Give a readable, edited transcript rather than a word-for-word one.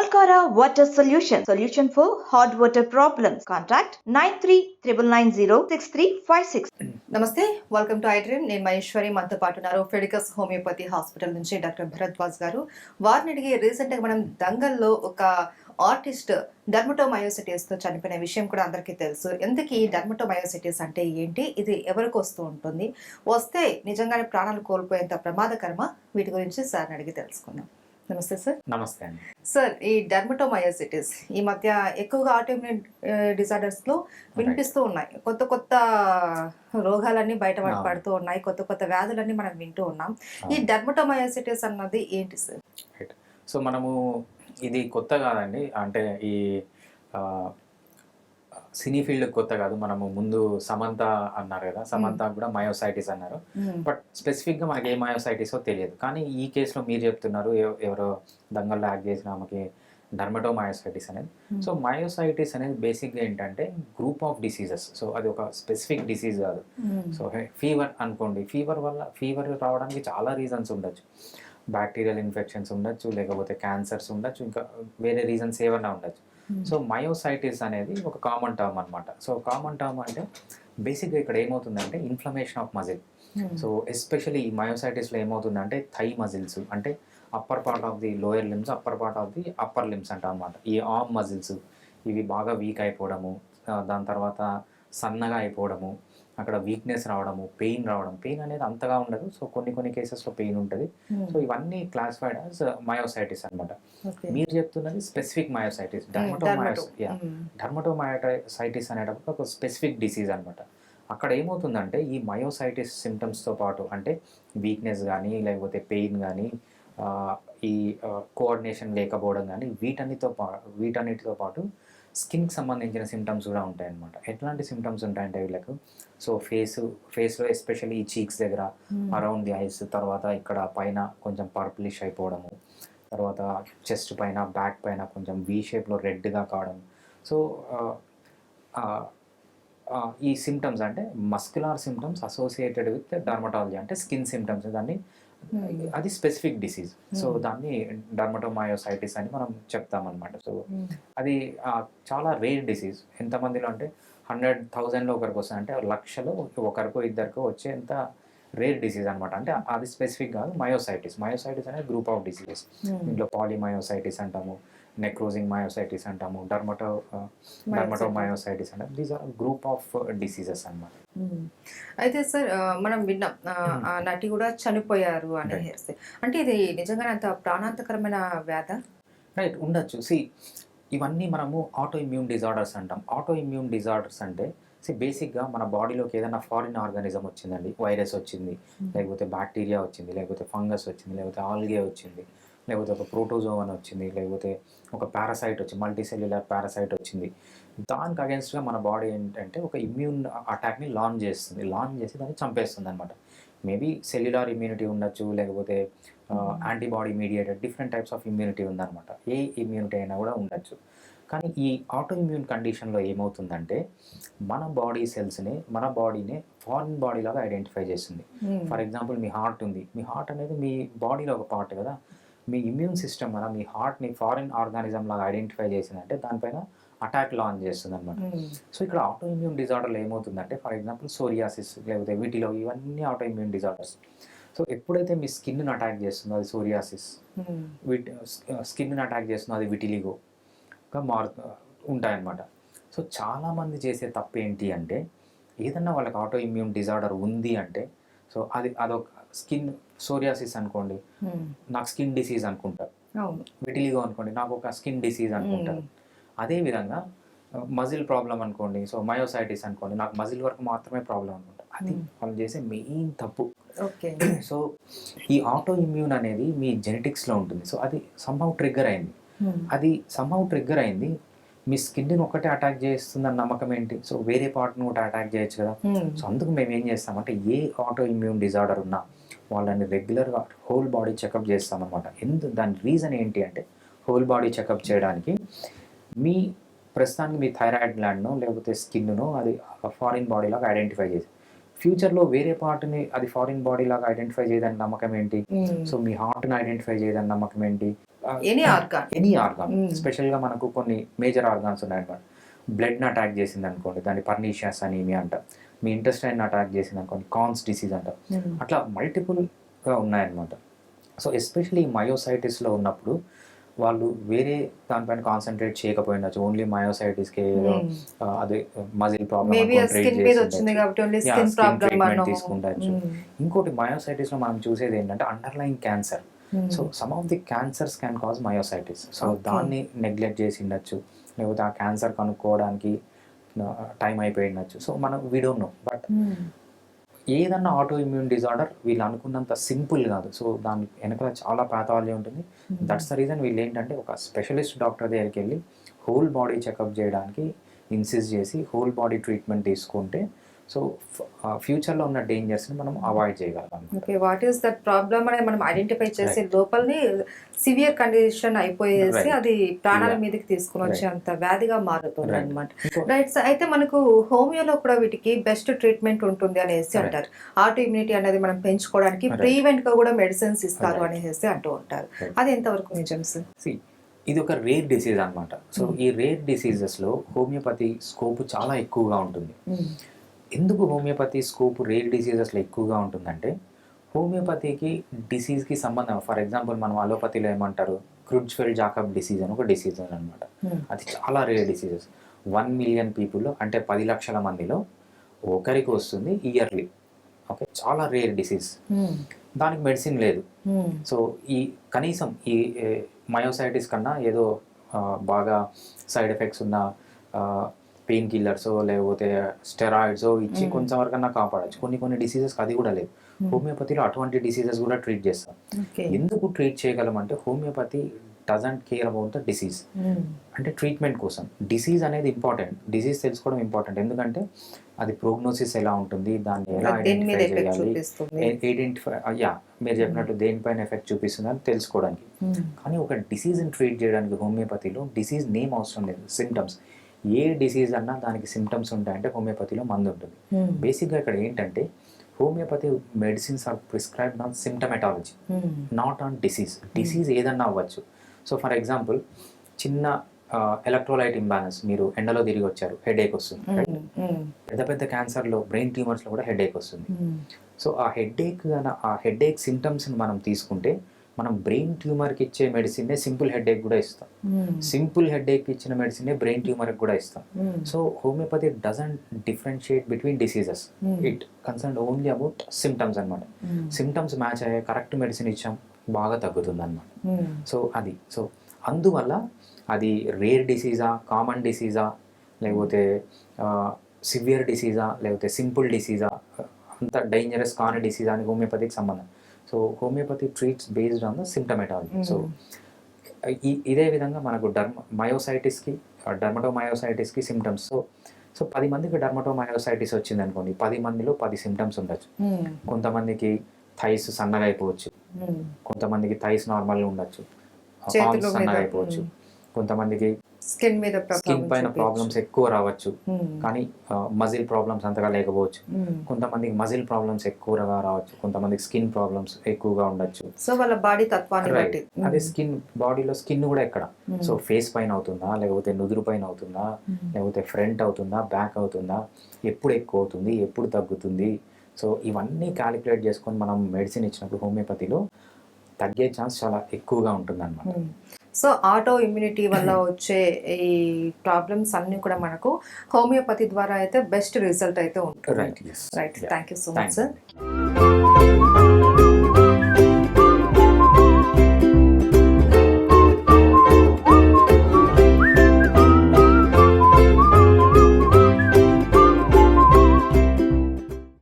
Alcara Water Solution for hot water problems. Contact 9399906356. నమస్తే, welcome to I dream. నేను మహేశ్వరి. మనతో పాటు ఉన్నారు ఫెడికస్ హోమియోపతి హాస్పిటల్ నుంచి డాక్టర్ భరద్వాజ్ గారు. వారిని అడిగి రీసెంట్గా మనం దంగల్లో ఒక ఆర్టిస్ట్ డర్మటోమయోసిటీస్తో చనిపోయిన విషయం కూడా అందరికీ తెలుసు. ఎందుకు డర్మటోమయోసిటీస్ అంటే ఏంటి, ఇది ఎవరికి వస్తూ ఉంటుంది, వస్తే నిజంగానే ప్రాణాలు కోల్పోయేంత ప్రమాదకరమా, వీటి గురించి సార్ని అడిగి తెలుసుకుందాం. నమస్తే సార్. నమస్తే అండి సార్, ఈ డర్మటోమయోసిటీస్ ఈ మధ్య ఎక్కువగా ఆటోఇమ్యూన్ డిజార్డర్స్ లో వినిపిస్తూ ఉన్నాయి. కొత్త కొత్త రోగాలన్నీ బయటపడుతూ ఉన్నాయి, కొత్త కొత్త వ్యాధులన్నీ మనం వింటూ ఉన్నాం. ఈ డర్మటోమయోసిటీస్ అన్నది ఏంటి సార్? సో మనము ఇది కొత్త కాదండి, అంటే ఈ సినీ ఫీల్డ్ కొత్త కాదు. మనము ముందు సమంత అన్నారు కదా, సమంత కూడా మయోసైటిస్ అన్నారు. బట్ స్పెసిఫిక్గా మనకి ఏ మయోసైటిసో తెలియదు. కానీ ఈ కేసులో మీరు చెప్తున్నారు ఎవరో దంగల్లో యాక్ట్ చేసిన ఆమెకి డర్మటోమయోసైటిస్ అనేది. సో మయోసైటిస్ అనేది బేసిక్గా ఏంటంటే గ్రూప్ ఆఫ్ డిసీజెస్. సో అది ఒక స్పెసిఫిక్ డిసీజ్ కాదు. సో ఫీవర్ అనుకోండి, ఫీవర్ రావడానికి చాలా రీజన్స్ ఉండొచ్చు. బ్యాక్టీరియల్ ఇన్ఫెక్షన్స్ ఉండొచ్చు, లేకపోతే క్యాన్సర్స్ ఉండొచ్చు, ఇంకా వేరే రీజన్స్ ఏమైనా ఉండొచ్చు. సో మయోసైటిస్ అనేది ఒక కామన్ టర్మ్ అనమాట. సో కామన్ టర్మ్ అంటే బేసిక్గా ఇక్కడ ఏమవుతుందంటే inflammation of muscle. So especially ఈ మయోసైటిస్లో ఏమవుతుందంటే థై మజిల్స్, అంటే upper part of the lower limbs, upper part of the upper limbs అంటాం అనమాట. ఈ ఆర్మ్ మజిల్స్ ఇవి బాగా వీక్ అయిపోవడము, దాని తర్వాత సన్నగా అయిపోవడము, అక్కడ వీక్నెస్ రావడము, పెయిన్ రావడం. పెయిన్ అనేది అంతగా ఉండదు, సో కొన్ని కేసెస్లో పెయిన్ ఉంటుంది. సో ఇవన్నీ క్లాసిఫైడ్ యాజ్ మయోసైటిస్ అనమాట. మీరు చెప్తున్నది స్పెసిఫిక్ మయోసైటిస్. డర్మటోమయోసైటిస్ అనేటప్పుడు ఒక స్పెసిఫిక్ డిసీజ్ అనమాట. అక్కడ ఏమవుతుందంటే ఈ మయోసైటిస్ సిమ్టమ్స్తో పాటు అంటే వీక్నెస్ కానీ, లేకపోతే పెయిన్ కానీ, ఈ కోఆర్డినేషన్ లేకపోవడం కానీ, వీటన్నిటితో పాటు స్కిన్కి సంబంధించిన సిమ్టమ్స్ కూడా ఉంటాయి అన్నమాట. ఎట్లాంటి సిమ్టమ్స్ ఉంటాయంటే వీళ్ళకు, సో ఫేస్లో ఎస్పెషల్లీ ఈ చీక్స్ దగ్గర, అరౌండ్ ది ఐస్, తర్వాత ఇక్కడ పైన కొంచెం పర్పులిష్ అయిపోవడము, తర్వాత చెస్ట్ పైన, బ్యాక్ పైన కొంచెం వీ షేప్లో రెడ్గా కావడం. సో ఈ సిమ్టమ్స్ అంటే muscular symptoms associated with dermatology, అంటే స్కిన్ సిమ్టమ్స్. దాన్ని అది స్పెసిఫిక్ డిసీజ్. సో దాన్ని డర్మటోమయోసైటిస్ అని మనం చెప్తామన్నమాట. సో అది చాలా రేర్ డిసీజ్. ఎంతమందిలో అంటే 100,000లో ఒకరికి వస్తుంది, అంటే లక్షలో ఒకరికో ఇద్దరికో వచ్చేంత రేర్ డిసీజ్ అనమాట. అంటే అది స్పెసిఫిక్ కాదు మయోసైటిస్. మయోసైటిస్ అనేది గ్రూప్ ఆఫ్ డిసీజెస్. దీంట్లో పాలిమయోసైటిస్ అంటాము, నెక్రోజింగ్ మయోసైటిస్ అంటాము, డర్మటోమయోసైటిస్ అంటాము. These are group of diseases అన్నమాట. అయితే సార్, మనం విన్నాం నటి కూడా చనిపోయారు అని. అంటే ఇది నిజంగానే అంత ప్రాణాంతకరమైన వ్యాధ? రైట్, ఉండొచ్చు. ఇవన్నీ మనము ఆటో ఇమ్యూన్ డిజార్డర్స్ అంటాం. ఆటో ఇమ్యూన్ డిజార్డర్స్ అంటే బేసిక్గా మన బాడీలోకి ఏదైనా ఫారిన్ ఆర్గానిజం వచ్చిందండి, వైరస్ వచ్చింది, లేకపోతే బ్యాక్టీరియా వచ్చింది, లేకపోతే ఫంగస్ వచ్చింది, లేకపోతే ఆల్గే వచ్చింది, లేకపోతే ఒక ప్రోటోజోవన్ వచ్చింది, లేకపోతే ఒక పారాసైట్ వచ్చింది, మల్టీసెల్యులర్ పారాసైట్ వచ్చింది. దానికి అగేన్స్ట్గా మన బాడీ ఏంటంటే ఒక ఇమ్యూన్ అటాక్ని లాంచ్ చేసి దాన్ని చంపేస్తుంది అనమాట. మేబీ సెల్యులార్ ఇమ్యూనిటీ ఉండొచ్చు, లేకపోతే antibody mediated different types of immunity ఉందన్నమాట. ఏ ఇమ్యూనిటీ అయినా కూడా ఉండొచ్చు. కానీ ఈ ఆటో ఇమ్యూన్ కండిషన్లో ఏమవుతుందంటే మన బాడీ సెల్స్ని, మన బాడీని ఫారిన్ బాడీ లాగా ఐడెంటిఫై చేస్తుంది. ఫర్ ఎగ్జాంపుల్ మీ హార్ట్ ఉంది, మీ హార్ట్ అనేది మీ బాడీలో ఒక పార్ట్ కదా. మీ ఇమ్యూన్ సిస్టమ్ మన మీ హార్ట్ని ఫారిన్ ఆర్గానిజం లాగా ఐడెంటిఫై చేసిందంటే దానిపైన అటాక్ లాంచ్ చేస్తుంది అనమాట. సో ఇక్కడ ఆటో ఇమ్యూన్ డిజార్డర్లో ఏమవుతుందంటే, ఫర్ ఎగ్జాంపుల్ సోరియాసిస్, లేకపోతే వీటిలో ఇవన్నీ ఆటో ఇమ్యూన్ డిజార్డర్స్. సో ఎప్పుడైతే మీ స్కిన్ని అటాక్ చేస్తుందో అది సోరియాసిస్, స్కిన్ని అటాక్ చేస్తుందో అది విటిలిగోగా ఉంటాయన్నమాట. సో చాలామంది చేసే తప్పు ఏంటి అంటే, ఏదన్నా వాళ్ళకి ఆటో ఇమ్యూన్ డిజార్డర్ ఉంది అంటే, సో అదొక స్కిన్ సోరియాసిస్ అనుకోండి, నాకు స్కిన్ డిసీజ్ అనుకుంటారు. విటిలిగో అనుకోండి, నాకు ఒక స్కిన్ డిసీజ్ అనుకుంటారు. అదేవిధంగా మజిల్ ప్రాబ్లం అనుకోండి, సో మయోసైటిస్ అనుకోండి, నాకు మజిల్ వరకు మాత్రమే ప్రాబ్లం అనుకుంటారు. అది వాళ్ళు చేసే మెయిన్ తప్పు. సో ఈ ఆటో ఇమ్యూన్ అనేది మీ జెనెటిక్స్లో ఉంటుంది. సో అది సంహౌ ట్రిగ్గర్ అయింది. మీ స్కిన్ని ఒకటే అటాక్ చేస్తుందని నమ్మకం ఏంటి? సో వేరే పార్ట్ని కూడా అటాక్ చేయొచ్చు కదా. సో అందుకు మేము ఏం చేస్తామంటే, ఏ ఆటో ఇమ్యూన్ డిజార్డర్ ఉన్నా వాళ్ళని రెగ్యులర్గా హోల్ బాడీ చెకప్ చేస్తామన్నమాట. దాని రీజన్ ఏంటి అంటే, హోల్ బాడీ చెకప్ చేయడానికి మీ ప్రస్తుతానికి మీ థైరాయిడ్ గ్లాండ్ను, లేకపోతే స్కిన్ను అది ఫారిన్ బాడీ లాగా ఐడెంటిఫై చేసి, ఫ్యూచర్లో వేరే పార్ట్ని అది ఫారిన్ బాడీ లాగా ఐడెంటిఫై చేయదని నమ్మకం ఏంటి? సో మీ హార్ట్ని ఐడెంటిఫై చేయదని నమ్మకం ఏంటి? ఎనీ ఆర్గాన్ ఎనీ ఆర్గాన్, స్పెషల్గా మనకు కొన్ని మేజర్ ఆర్గాన్స్ ఉన్నాయన్నమాట. బ్లడ్ని అటాక్ చేసింది అనుకోండి, దాన్ని పర్నీషియస్ అనీమియా అంట. మీ ఇంటెస్టైన్ అటాక్ చేసింది అనుకోండి, కాన్స్ డిసీజ్ అంట. అట్లా మల్టిపుల్గా ఉన్నాయన్నమాట. సో ఎస్పెషలీ మయోసైటిస్లో ఉన్నప్పుడు వాళ్ళు వేరే దానిపైన కాన్సన్ట్రేట్ చేయకపోయినచ్చు, ఓన్లీ మయోసైటిస్కి అదే మజిల్ ప్రాబ్లమ్ తీసుకుంటచ్చు. ఇంకోటి మయోసైటిస్లో మనం చూసేది ఏంటంటే underline cancer. So some of the cancers can cause myositis. So దాన్ని నెగ్లెక్ట్ చేసి ఉండొచ్చు, లేకపోతే ఆ క్యాన్సర్ కనుక్కోవడానికి టైం అయిపోయి ఉండొచ్చు. సో మనం వీ డోంట్ నో. బట్ ఏదన్నా ఆటో ఇమ్యూన్ డిజార్డర్ వీళ్ళు అనుకున్నంత సింపుల్ కాదు. సో దాని వెనకాల చాలా పాథాలజీ ఉంటుంది. దట్స్ ద రీజన్ వీళ్ళు ఏంటంటే ఒక స్పెషలిస్ట్ డాక్టర్ దగ్గరికి వెళ్ళి హోల్ బాడీ చెకప్ చేయడానికి ఇన్సిస్ట్ చేసి హోల్ బాడీ ట్రీట్మెంట్ తీసుకుంటే సో ఫ్యూచర్లో ఉన్న డేంజర్స్ని మనం అవాయిడ్ చేయగలం. Okay, what is that problem అనేది మనం ఐడెంటిఫై చేసే లోపలని సివియర్ కండిషన్ అయిపోయేసి అది ప్రాణాల మీదకి తీసుకుని వచ్చేంత వ్యాధిగా మారుతుంది అనమాట. రైట్. అయితే మనకు హోమియోలో కూడా వీటికి బెస్ట్ ట్రీట్మెంట్ ఉంటుంది అనేసి అంటారు. ఆటో ఇమ్యూనిటీ అనేది మనం పెంచుకోవడానికి ప్రీవెంట్ గా కూడా మెడిసిన్స్ ఇస్తారు అనేసి అంటూ ఉంటారు. అది ఎంతవరకు నిజం సార్? ఇది ఒక రేర్ డిసీజ్ అనమాట. సో ఈ రేర్ డిసీజెస్లో హోమియోపతి స్కోప్ చాలా ఎక్కువగా ఉంటుంది. ఎందుకు హోమియోపతి స్కోప్ రేర్ డిసీజెస్లో ఎక్కువగా ఉంటుందంటే హోమియోపతికి డిసీజ్కి సంబంధం. ఫర్ ఎగ్జాంపుల్ మనం అలోపతిలో ఏమంటారు, క్రుడ్జ్ఫెల్డ్ జాకబ్ డిసీజ్ అని ఒక డిసీజ్ అనమాట. అది చాలా రేర్ డిసీజెస్. 1 మిలియన్ పీపుల్లో అంటే 10 లక్షల మందిలో ఒకరికి వస్తుంది ఇయర్లీ. ఓకే, చాలా రేర్ డిసీజ్. దానికి మెడిసిన్ లేదు. సో ఈ కనీసం ఈ మయోసైటిస్ కన్నా ఏదో బాగా సైడ్ ఎఫెక్ట్స్ ఉన్న పెయిన్ కిల్లర్స్ లేకపోతే స్టెరాయిడ్స్ ఇచ్చి కొంచెం వరకన్నా కాపాడచ్చు. కొన్ని డిసీజెస్కి అది కూడా లేదు. హోమియోపతిలో అటువంటి డిసీజెస్ కూడా ట్రీట్ చేస్తాం. ఎందుకు ట్రీట్ చేయగలమంటే homeopathy doesn't care about the disease. అంటే ట్రీట్మెంట్ కోసం డిసీజ్ అనేది ఇంపార్టెంట్, డిసీజ్ తెలుసుకోవడం ఇంపార్టెంట్. ఎందుకంటే అది ప్రోగ్నోసిస్ ఎలా ఉంటుంది, దాన్ని ఎలా ఐడెంటిఫై చేయాలి, మీరు చెప్పినట్టు దేనిపైన ఎఫెక్ట్ చూపిస్తుంది అని తెలుసుకోవడానికి. కానీ ఒక డిసీజ్ని ట్రీట్ చేయడానికి హోమియోపతిలో డిసీజ్ నేమ్ అవసరం లేదు, సిమ్టమ్స్. ఏ డిసీజ్ అన్నా దానికి సిమ్టమ్స్ ఉంటాయంటే హోమియోపతిలో మందు ఉంటుంది. బేసిక్గా ఇక్కడ ఏంటంటే homeopathy medicines are prescribed on symptomatology, not on disease. Disease ఏదన్నా అవ్వచ్చు. సో ఫర్ ఎగ్జాంపుల్ చిన్న ఎలక్ట్రోలైట్ ఇంబ్యాలెన్స్, మీరు ఎండలో తిరిగి వచ్చారు, హెడేక్ వస్తుంది. పెద్ద పెద్ద క్యాన్సర్లో బ్రెయిన్ ట్యూమర్స్లో కూడా హెడేక్ వస్తుంది. సో ఆ హెడేక్ సిమ్టమ్స్ని మనం తీసుకుంటే మనం బ్రెయిన్ ట్యూమర్కి ఇచ్చే మెడిసిన్నే సింపుల్ హెడేక్ కూడా ఇస్తాం. సింపుల్ హెడేక్ ఇచ్చిన మెడిసిన్నే బ్రెయిన్ ట్యూమర్కి కూడా ఇస్తాం. So homeopathy doesn't differentiate between diseases, it concern only about symptoms అనమాట. సిమ్టమ్స్ మ్యాచ్ అయ్యే కరెక్ట్ మెడిసిన్ ఇచ్చాం, బాగా తగ్గుతుంది అనమాట. సో అందువల్ల అది రేర్ డిసీజా, కామన్ డిసీజా, లేకపోతే సివియర్ డిసీజా, లేకపోతే సింపుల్ డిసీజా, అంత డేంజరస్ కాని డిసీజా అని హోమియోపతికి సంబంధం. So homeopathy treats based on the symptomatology. So ఇదే విధంగా మనకు మయోసైటిస్కి డర్మటోమయోసైటిస్కి సిమ్టమ్స్. సో 10 మందికి డర్మటోమయోసైటిస్ వచ్చింది అనుకోండి, 10 మందిలో 10 సిమ్టమ్స్ ఉండొచ్చు. కొంతమందికి థైస్ సన్నగా అయిపోవచ్చు, కొంతమందికి థైస్ నార్మల్గా ఉండొచ్చు, ఆర్మ్స్ సన్నగా అయిపోవచ్చు, కొంతమందికి స్కిన్ పైన ప్రాబ్లమ్స్ ఎక్కువ రావచ్చు, కానీ మజిల్ ప్రాబ్లమ్స్ అంతగా లేకపోవచ్చు. కొంతమందికి మజిల్ ప్రాబ్లమ్స్ ఎక్కువగా రావచ్చు, కొంతమందికి స్కిన్ ప్రాబ్లమ్స్ ఎక్కువగా ఉండొచ్చు. సో వాళ్ళ బాడీ తత్వాన్ని బట్టి అదే బాడీలో స్కిన్ కూడా ఎక్కడ, సో ఫేస్ పైన అవుతుందా, లేకపోతే నుదురు పైన అవుతుందా, లేకపోతే ఫ్రంట్ అవుతుందా, బ్యాక్ అవుతుందా, ఎప్పుడు ఎక్కువ అవుతుంది, ఎప్పుడు తగ్గుతుంది. సో ఇవన్నీ క్యాలిక్యులేట్ చేసుకొని మనం మెడిసిన్ ఇచ్చినప్పుడు హోమియోపతిలో తగ్గే ఛాన్స్ చాలా ఎక్కువగా ఉంటుంది అన్నమాట. సో ఆటో ఇమ్యూనిటీ వల్ల వచ్చే ఈ ప్రాబ్లమ్స్ అన్ని కూడా మనకు హోమియోపతి ద్వారా అయితే బెస్ట్ రిజల్ట్ అయితే ఉంటుంది. Right. Thank you so much sir.